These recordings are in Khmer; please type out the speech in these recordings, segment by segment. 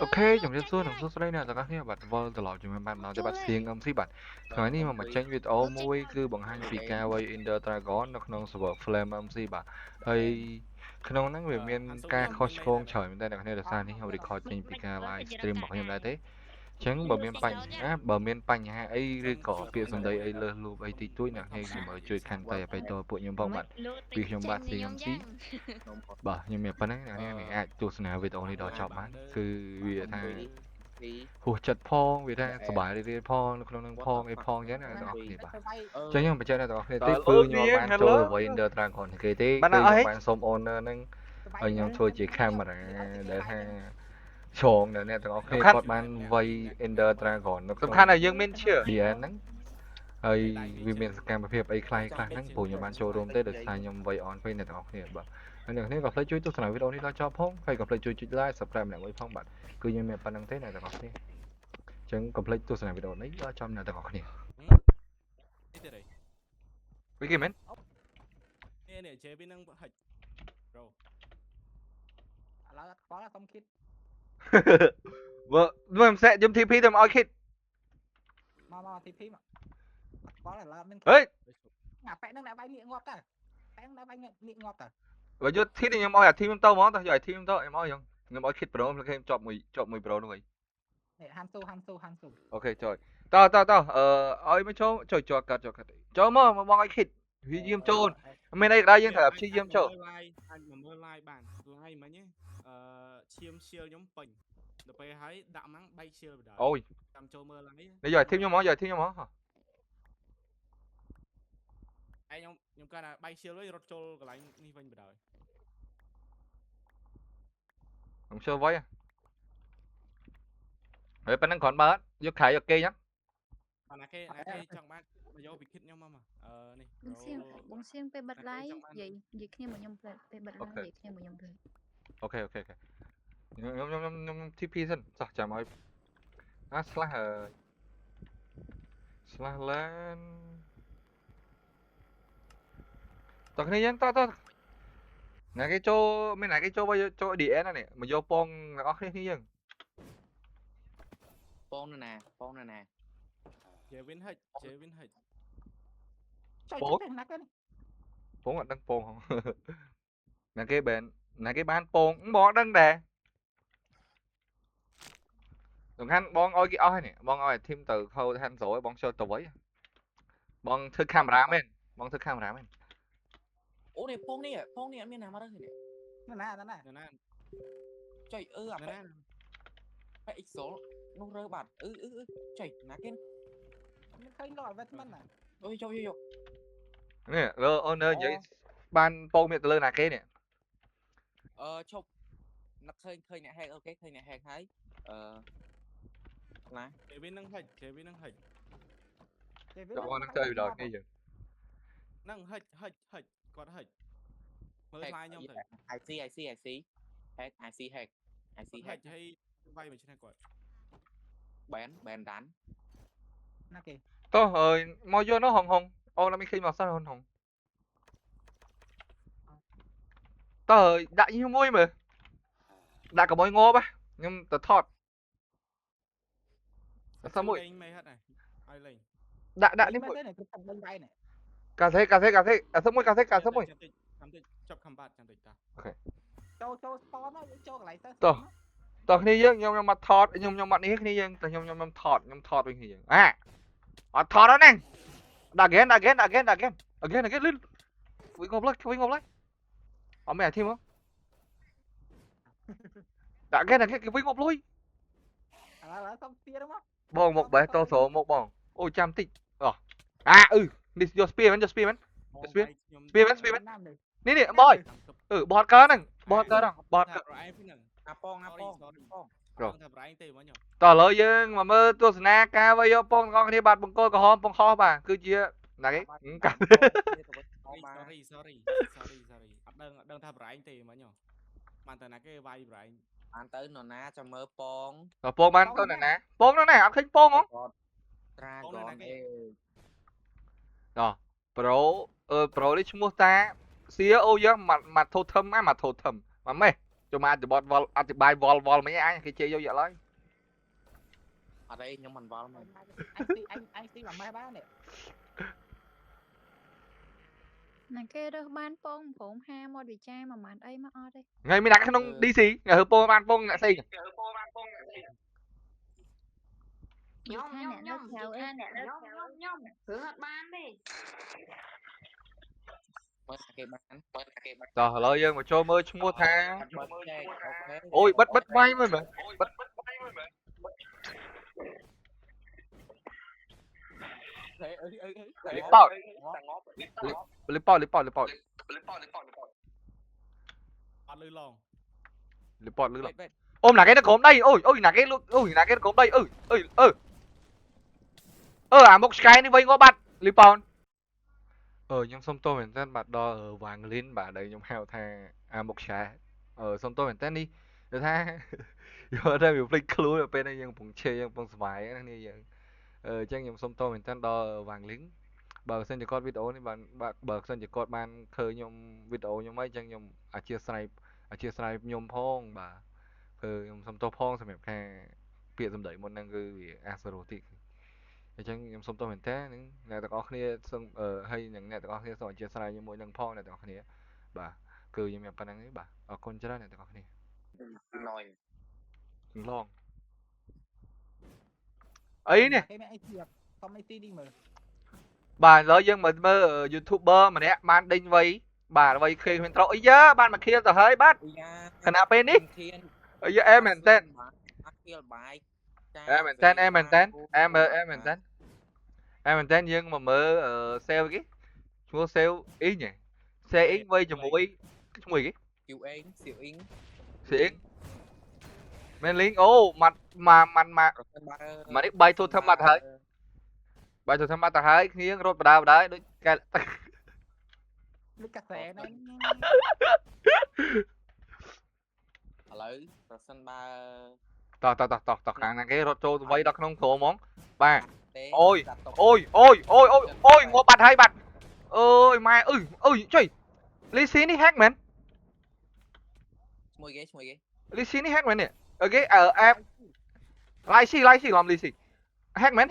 Ok, chúng ta xuống xuống đây nè, các bạn vô từ lò chúng bạn nói cho bạn xiên âm phí bạn.ថ្ងៃនេះមកចេញវីដេអូមួយគឺបង្ហាញពីការវាយ Ender Dragon នៅក្នុង server Flame MC បាទហើយក្នុងហ្នឹងវាមានការខុសឆ្គងច្រើនមែនតើអ្នកគ្នាដោយសារនេះខ្ញុំ record ចេញពីការ live stream របស់ខ្ញុំដែរទេអញ្ចឹងបើមានបញ្ហាអីឬក៏ពាក្យសម្ដីអីលើសលួបអីតិចតួចអ្នកគ្នាមើលជួយខន្តីអបិទោពួកខ្ញុំផងបាទពីខ្ញុំបាទ CMC បាទខ្ញុំមានប៉ុណ្ណឹងអ្នកគ្នាអាចទស្សនាវីដេអូនេះដល់ចប់បានគឺវាថាហួសចិត្តផងវាថាសប្បាយរីករាយផងនៅក្នុងនឹងផងអីផងអញ្ចឹងណាបងប្អូនគ្នាបាទអញ្ចឹងខ្ញុំបញ្ជាក់ដល់បងប្អូនទេគឺខ្ញុំបានចូល Ender Dragon គេទេគឺខ្ញុំបានសុំ owner ហ្នឹងឲ្យខ្ញុំធ្វើជា camera ដែលថាឆ្លងដល់អ្នកទាំងអស់គ្នាគាត់បានវាយ Ender Dragon នៅក្នុង សំខាន់ឲ្យយើងមានឈឿ DN ហ្នឹងហើយវាមានសកម្មភាពអីខ្លះហ្នឹងព្រោះខ្ញុំបានចូលរួមទេដោយសារខ្ញុំវាយ on ពេកអ្នកទាំងអស់គ្នាបាទហើយអ្នកគ្នាក៏ផ្លេចជួយទស្សនាវីដេអូនេះដល់ចប់ផងហើយក៏ផ្លេចជួយចុច like subscribe ម្នាក់មួយផងបាទគឺខ្ញុំមានប៉ុណ្្នឹងទេអ្នកទាំងអស់គ្នាអញ្ចឹងកុំភ្លេចទស្សនាវីដេអូនេះដល់ចំអ្នកទាំងអស់គ្នា វិគីមែន នេះជេពីនឹងហិចប្រូ ឥឡូវអត់ខ្វល់សុំគិត មើលមើលមិនសែកខ្ញុំ TP ទៅមកឲ្យគិត មក TP មកខ្វល់ឥឡូវមាន ហេ អាប៉ែនឹងអ្នកវាយលៀកងាប់តើប៉ែនឹងអ្នកវាយលៀកងាប់តើ បើយក TP ខ្ញុំឲ្យអា team ខ្ញុំទៅហ្មងទៅយកឲ្យ team ខ្ញុំទៅខ្ញុំឲ្យខ្ញុំឲ្យគិត Pro ខ្ញុំជាប់មួយ Pro នោះវិញ នេះហាន់ស៊ូ អូខេចុយតឲ្យមកចូលជាប់កាត់ចូលមកបងឲ្យគិតវាយាមចូលមានអីក៏ដែរយើងត្រូវព្យាយាមចូល អាចមើល live បាន live មិញឈាមឈៀលខ្ញុំពេញដល់ពេលហើយដាក់ម៉ាំងបែកឈៀលបណ្ដោយ អូយ តាមចូលមើល live នេះយក team ខ្ញុំមកយក team ខ្ញុំមក ឯខ្ញុំគាត់ថាបែកឈៀលវិញរត់ចូលកន្លែងនេះវិញបណ្ដោយ ខ្ញុំចូលវាយហើយប៉ុណ្ណឹងគ្រាន់បើយកខៃយកគេចឹង អាណាគេចង់បានមកយកវិគិតខ្ញុំមកនេះ បងសៀងពេលបិទ live និយាយគ្នាមកខ្ញុំពេលបិទ live និយាយគ្នាមកខ្ញុំទៅ អូខេខ្ញុំ TP សិនចោះចាំឲ្យslash lan តោះគ្នាយើងតណាគេចូលមានណាគេចូលមកចូល DN នេះមកយកពងទាំងអស់គ្នាយើង ពងនៅណា ជេវិនហិច ចុយទៅណាគេ ពងអត់ដឹងពងណាគេបានពងបងដឹងដែរសំខាន់បងឲ្យគេអស់ហើយនេះបងឲ្យ team ទៅខោហាន់ស្រួយបងចូលទៅវិញបងធ្វើកាមេរ៉ាមែនបងធ្វើកាមេរ៉ាមែន អូនេះពងនេះអត់មានណាមកទេនេះ ណា ចុយអាប៉ែប៉ែ XL នោះរើបាត់ចុយណាគេ មានឃើញលោក investment ណា អូយយក នេះលើ owner និយាយបានពងមានទៅលើណាគេនេះ ឈប់នឹកឃើញអ្នក hack អូខេឃើញអ្នក hack ហើយណា ជេវិននឹងហិច បងនឹងទៅដល់គេយើង នឹងហិចគាត់ហិចមើលខ្លាយខ្ញុំទៅ I see hack I see hack ហិចហើយវាយមួយឆ្នាំគាត់ ban ដាន ណាគេ តោះអើយមកយកនោះហងអូនអត់មានឃើញមកសិនហងតើដាក់ខ្ញុំមួយមើលដាក់កុំឲ្យងប់ខ្ញុំទៅថតអត់មួយ លេងមិនហិចឲ្យលេង ដាក់នេះមួយ នេះគឺទឹកដេញវាយនេះ កាសេអត់មួយ ចាំតិចចប់ខំបាត់ចាំតិចតា ចូល spawn មកចូលកន្លែងទៅ តោះគ្នាយើងខ្ញុំមកថតខ្ញុំមកនេះគ្នាយើងតែខ្ញុំថតវិញគ្នាយើងអត់ថតហ្នឹងដាក់ again លឿនវិញងប់ឡើយអត់មានអាធីមមកដាក់ again គេវិញងប់លុយ ឥឡូវសុំស្ពារមក បងមកបេះតស្រោមកបងអូចាំតិចនេះយកស្ពារមែនស្ពារមែននេះបយបត់កើហ្នឹងបត់កើបត់ អាពង ថាប្រៃទេបងខ្ញុំ តោះឥឡូវយើងមកមើលទស្សនាការវាយពងទាំងអស់គ្នាបាទបង្គោលក្រហមពងហោះបាទគឺជាណាគេ sorry អត់ដឹងថាប្រៃទេបងខ្ញុំបានតែណាគេវាយប្រៃ បានទៅនរណាចាំមើលពង ពងបានទៅណាពងនោះណាអត់ឃើញពងហ៎ ត្រាកនអេ តោះប្រូនេះឈ្មោះតាសៀអូយើងមកថោធំមកម៉េះ Cho mà ăn thì bài vol mấy ai cái chơi vô vậy lấy. ở đây nhưng mình vào mình anh tí làm mai ba nè ណាគេរើសបានពងព្រមហាមកវិចារមួយម៉ាត់អីមកអត់ទេ Ngày mình đặt trong DC, ngày hôm po ban phong lại xây. និយាយថាអ្នកនៅក្រៅអី Hứa hết ban đi. mới cái bán Trời ơi dương mà cho mơ mua tha. bật đây ok Ôi bất bay mà. Bất thế Lipot. Lipot. អត់លឺឡង Lipot lư lắm. Wait. Ôm là cái nó cốm đây. Ôi là cái là cái nó cốm đây. À một cái đi vây ngó bạn. Lipot. Nhưng xong tôi mình tên bạn đo ở vàng lên bà đây nhóm heo tha à một cái. Xong tôi mình tên đi. Được tha. Giờ đây mình play clue ở bên đây nhưng cũng chơi nhưng cũng smile này nhưng. Chắc nhóm xong tôi mình tên đo ở vàng lính. Bờ sân chỉ code video này bạn bờ sân chỉ code ban khơi nhóm video nhóm mấy chẳng nhóm chia snipe nhóm phong bà nhóm xong tôi phong xongแบบแค่เปลี่ยนสมเด็จมันนั่นคืออาสโรติchẳng nhóm xong tôi mình thế những nàyตะกอគ្នាxong hay những nàyตะกอគ្នាxong chia snipe nhóm mỗi năng phong nàyตะกอគ្នាbàคือnhómแบบปนังấy bà ở con chơi nàyตะกอគ្នា nồi long ấy nè cái mẹ anh thiệp xong anh tí đi mà bà nói dân mình mơ youtuber mà nè man đinh vây bà vây khi mình trội giá ban mà kia rồi hơi bắt khả năng bên đi ở dưới em mình tên em mình tên nhưng mà mơ sale cái mua sale ý nhỉ xe ý vây cho mũi cái mùi cái siêu yến xịn men lính ô mặt mà đi bay thôi thăm mặt hơi bay thôi thăm mặt hơi nghiêng rồi vào đấy đôi cái cái cà phê này lấy rồi sân ba tỏ khả năng cái rồi trôi vây đó không khổ món ba tế ôi đặt tộc ôi ngô bạch hai bạch ơi mai ơi trời lý xí đi hack mình mùi ghế lý xí đi hack mình nè ở cái em lai xí làm lý xí hack mình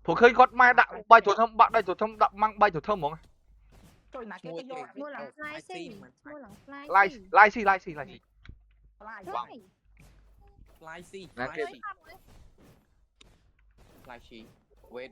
phụ khơi con mai đạo bay chuột thơm bạn đây chuột thơm đạo mang bay chuột thơm món trời nãy cái vô mua lỏng fly xì mua lỏng fly lai xí lại Fly. lai si Nè, Fly không ấy. lai si wait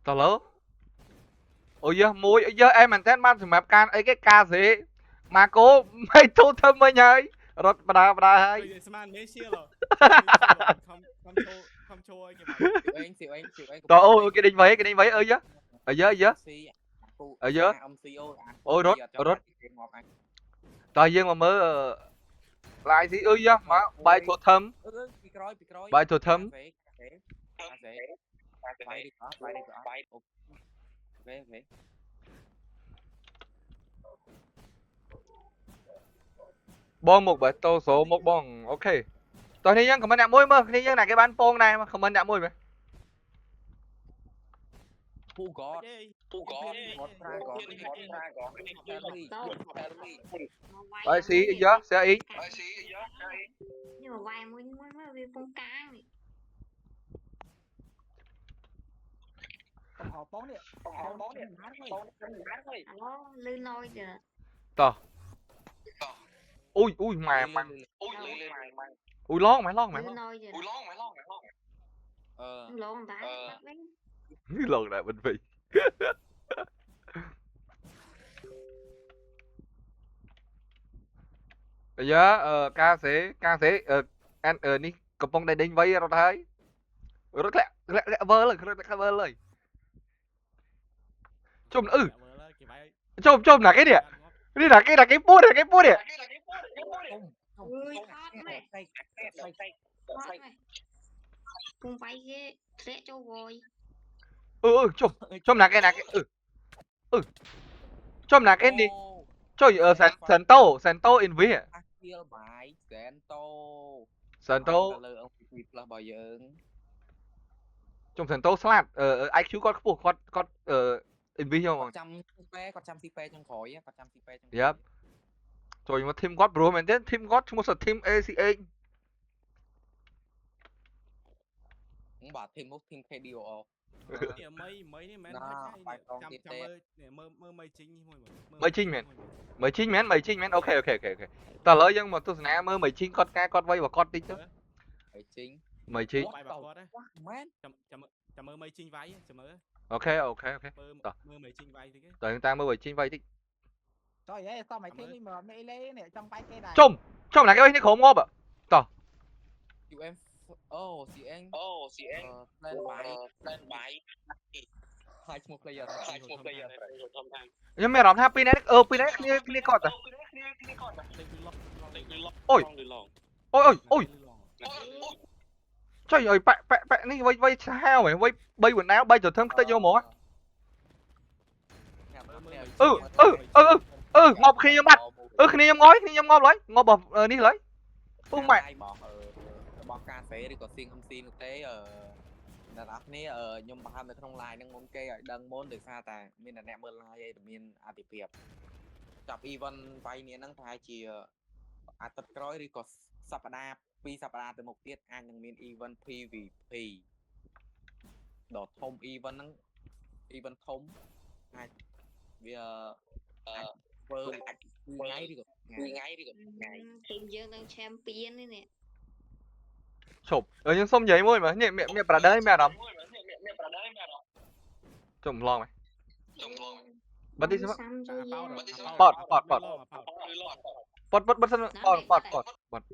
tao lỡ ôi giờ môi giờ em mình tên man thì map can ấy cái ca gì mà cố mày thu thơm mới nhơi rồi bà hai ស្មានមេសៀលខំចូលឲ្យគេមក siêu anh trời ơi cái đinh váy ơi giờ ở giữa ôi rốt trời dương mà mơ lại gì ơi giờ mà bài thuộc thâm bài thuộc thâm bong một bài tô số một bong ok tôi thấy nhân comment đặt mũi mơ thấy nhân là cái bán pong này mà comment đặt mũi mày Who God bài xí giờ sẽ ý Nhưng mà vài muốn về phong cá này. họ bón điện Alo, lư lôi kìa. tờ ui mày ui lon mày Lư lôi kìa. Lộn tái. lần này bên vị bây giờ ca sĩ anh ní cầm bông đây đinh vây rồi thấy rất lẹ vơ lời chôm chôm là cái gì đi là cái bút này Ui, thoát mày. Thoát mày. Cùng vay ghê. Sẽ cho vội. chôm là cái chôm là cái gì chơi ở Santo in ví à Santo trong Santo slap IQ con buộc con invite ខ្ញុំហ្មង គាត់ចាំស៊ីពេចុងក្រោយគាត់ចាំស៊ីពេចុង Yep ចូលមក team គាត់ bro មែនទេ team គាត់ឈ្មោះថា team ACH បាទ team នោះ team KDOO នេះមីនេះមិន ណា ហាច់ បាយកង ចាំ ទៀត ចាំ ទេ មើលមីជីងនេះមួយ មីជីងមែន មើលជីងមែនអូខេតើឥឡូវយើងមកទស្សនាមើលមើលជីងគាត់ការគាត់វាយរបស់គាត់តិចទៅ ហើយជីង មើលជីង បាយបាគាត់ វ៉ាមែន ចាំមើលមីជីងវាយចាំមើល អូខេ មើលមីជីងវាយតិច តើយើងតាមមើលមើលជីងវាយតិច trời ơi sao mày thấy đi mà mày lấy này trong tay cây này ជុំណាគេវិញនេះក្រុមងាប់ UM អូ CN plan បាយហើយឈ្មោះ player ខ្ញុំមានអារម្មណ៍ថាពីនេះពីនេះគ្នាគាត់តាអូយចុយអើយប៉នេះវាយឆាវហ៎វាយ3បណ្ដា3ទៅធំខ្ទេចយកហ្មងងាប់គ្នាបាត់គ្នាខ្ញុំងាប់ឡើយងាប់នេះឡើយពុះម៉ែ របស់ការសេឬក៏ CMC នោះទេអ្នកនរគ្នាខ្ញុំបង្ហើបនៅក្នុង live ហ្នឹងមុនគេឲ្យដឹងមុនដោយសារតែមានអ្នកមើល live ឯងមានអតិភិបចាប់ event វាយនេះហ្នឹងប្រហែលជាអាទិត្យក្រោយឬក៏សប្តាហ៍2សប្តាហ៍ទៅមុខទៀតអាចនឹងមាន event PVP ដ៏ធំ event ហ្នឹង event ធំអាចវាអាចធ្វើអាចថ្ងៃឬក៏ថ្ងៃ ทีมយើងនឹង champion នេះ ឈប់ខ្ញុំសុំនិយាយមួយមើលនេះមានប្រដៅមានអារម្មណ៍ចុំឡងហ៎បាត់ទីសិនបត់សិនបត់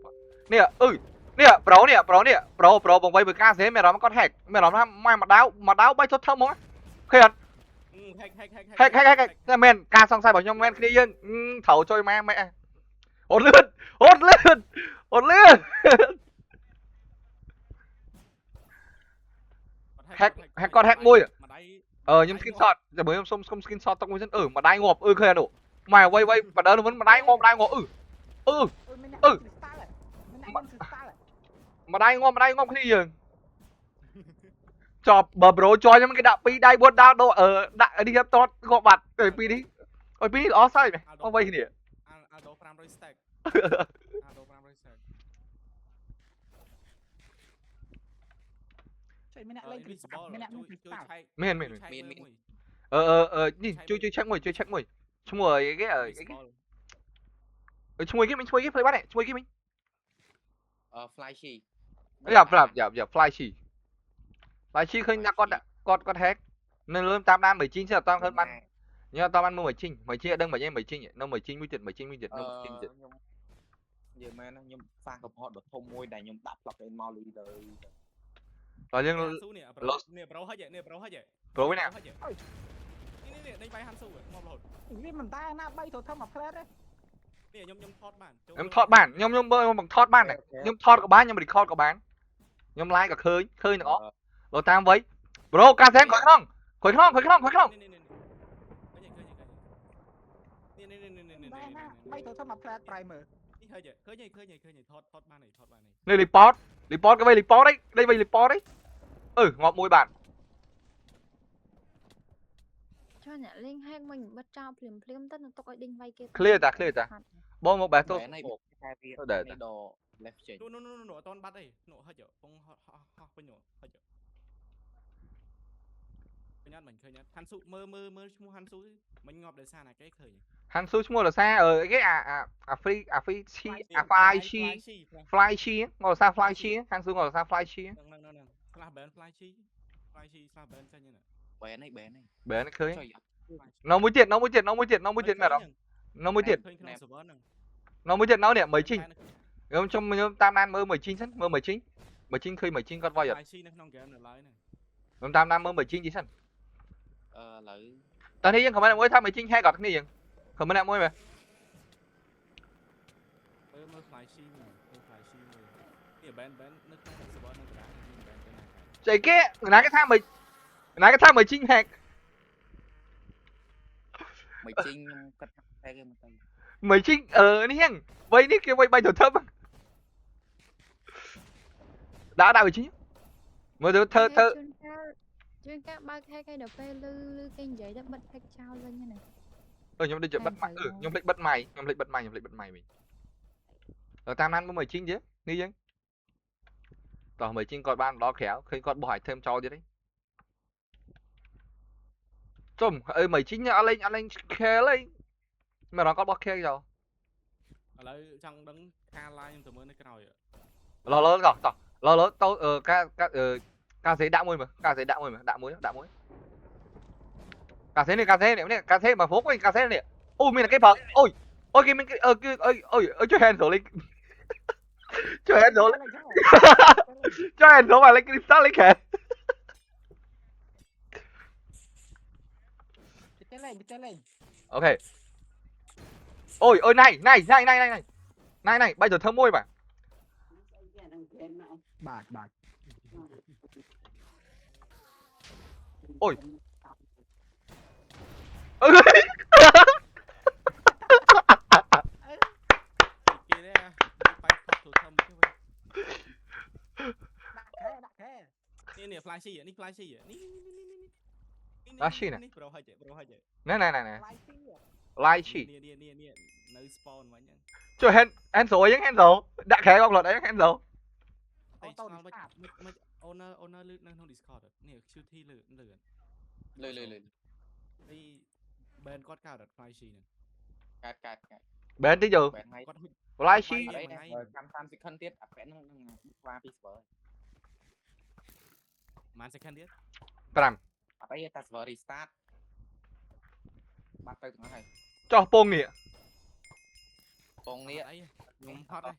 នេះនេះប្រូបងវាយបើការសេមានអារម្មណ៍គាត់ hack មានអារម្មណ៍ថាមកដាវ3សុទ្ធធំហ្មងឃើញអត់ hack តែមែនការសង្ស័យរបស់ខ្ញុំមែនគ្នាយើងត្រូវជួយម៉ែអត់លឿន hack គាត់ hack មួយខ្ញុំ screenshot តែបើខ្ញុំសុំ screenshot ទុកមួយសិនម្ដាយងាប់ឃើញអត់ម៉ែវាយបដើនឹងម្ដាយងាប់ម្ដាយងាប់គ្នាយើងចប់បើ bro ចយខ្ញុំគេដាក់2ដៃ4ដៅដាក់នេះតតងាប់បាត់ទៅពីនេះអត់ពីនេះល្អសើចមែនអត់វាយគ្នា Aldo 500 stack Aldo 500 stack trời mày lại lên cristal mày lại lên cristal មាននេះជួយ check មួយឈ្មោះអីគេឈ្មោះគេមិនឈ្មោះគេ play បាត់ឈ្មោះគេមិន fly she យ៉ា fly she ឃើញថាគាត់ hack នៅលើតាមដានមើលជីងអត់តឃើញបានញ៉ាំអត់បានមើលមើលជីងអត់ដឹងបើមើលជីងនៅមើលជីងមួយទៀតខ្ញុំនិយាយមែនខ្ញុំសាងកំហុសដ៏ធំមួយដែលខ្ញុំដាក់ plug in មកលីទៅ ហើយយើង នេះ bro ហិចនេះ bro ហិច bro វិញណា នេះដេញបាយហាន់ស៊ូមករហូត vì mình tay na bay thôi thơm mà plate đấy នេះខ្ញុំថតបាន ខ្ញុំថតបានខ្ញុំបង្ថតបានខ្ញុំថតក៏បានខ្ញុំ record ក៏បានខ្ញុំ live ក៏ឃើញទាំងអស់លោកតាមវៃ bro ការសែនkhỏiក្នុង bay thôi thơm mà plate primer នេះហិចឃើញថតបានថតបាន នេះ report ក៏វា report đấyវា report đấy ងាប់មួយបាទ choអ្នកលេង hack មិញបិទចោលភ្លាមទៅនឹងទុកឲ្យដេញវាយគេ clear តាបងមក battle តែនេះតែវានេះដល់ left change នោះអត់តបាត់ទេនោះហិចពងហោះពេញនោះហិចឃើញអត់មិនឃើញអត់ហាន់ស៊ូមើលឈ្មោះហាន់ស៊ូមិញងាប់ដោយសារណាគេឃើញ ហាន់ស៊ូឈ្មោះរសារគេអា free chi fly chi ងរសារ fly chi ហាន់ស៊ូងរសារ fly chi ហ្នឹង slash ban fly chi slash ban ចាញ់ហ្នឹង បែនឃើញនៅមួយទៀតមែនអត់នៅមួយទៀតនៅមួយទៀត ឃើញក្នុង server ហ្នឹង នៅមួយទៀតនៅនេះមើលជីងខ្ញុំតាមដានមើលជីងសិនមើលជីងឃើញជីងគាត់វាយអត់ fly chi នៅក្នុង game នៅឡើយហ្នឹង ខ្ញុំតាមដានមើលជីងជីសិន ឥឡូវ តើនេះយើងខមមិនមួយថាជីង hack អត់គ្នាយើងខមមិនមួយមែន មើល fly chi នេះ ban នៅក្នុង server ហ្នឹងចា ban ទៅណា ស្អីគេណាគេថាមើលជីង hack មិនជីងខ្ញុំគិតតែគេមកទៅ មើលជីងនេះហ្នឹងវៃនេះគេវៃ3ទៅធំដាក់ជីងមើលទៅធ្វើ ជួយកាបើក hack ឲ្យដល់ពេលលឺគេនិយាយទៅបិទ hack ចោលវិញហ្នឹងណា ខ្ញុំដូចជាបិទម៉ាក់ខ្ញុំភ្លេចបិទម៉ៃខ្ញុំភ្លេចបិទម៉ៃវិញតាមណានមើលជីងទៀតនេះយើងតោះមើលជីងគាត់បានដល់ក្រៅឃើញគាត់បោះ item ចោលទៀតទេចំមើលជីងអត់លេងខេលអីមើលរងគាត់បោះខេលចោល ឥឡូវចង់ដឹងការ live ខ្ញុំទៅមើលនៅក្រោយ ឡឡតោះឡទៅការសេដាក់មួយមើលការសេដាក់មួយមើលដាក់មួយការសេនេះការសេមកហ្វុកវិញការសេនេះអូមានគេបើអូគេមានគេគឺអើជួយ handle លេងជួយ handle ជួយ handle មកលេង crystal លេងខែ Chơi lên. អូខេអូយណៃបាយទៅធ្វើមួយបាទ Bạt. Ôi. គេទេបាយផុតទៅធំទៅវិញ Đặt thế. នេះ flash នេះ flash នេះ Flash ណា នេះប្រូហើយចេះ ណែ live ឈី នេះនៅ spawn វិញហ្នឹង ជួយ handle អីហ្នឹង handle ដាក់ខែគាត់អី handle តែ Auto ឆ្ងល់មិន start. មិន owner លើកនៅក្នុង Discord នេះ QT លើ លឺ ហើយ band គាត់កើតអត់ flash ហ្នឹង កាត់ បែនតិចយើ បែនហើយ គាត់ live ឈី អីចាំ30 second ទៀតអាបែនហ្នឹងខ្វាពី server ម៉ាន second ទៀត 5 អត់អីតែ server restart បាត់ទៅទាំងអស់ហើយ ចោះពងនេះ ពងនេះ អីខ្ញុំផត់ហើយ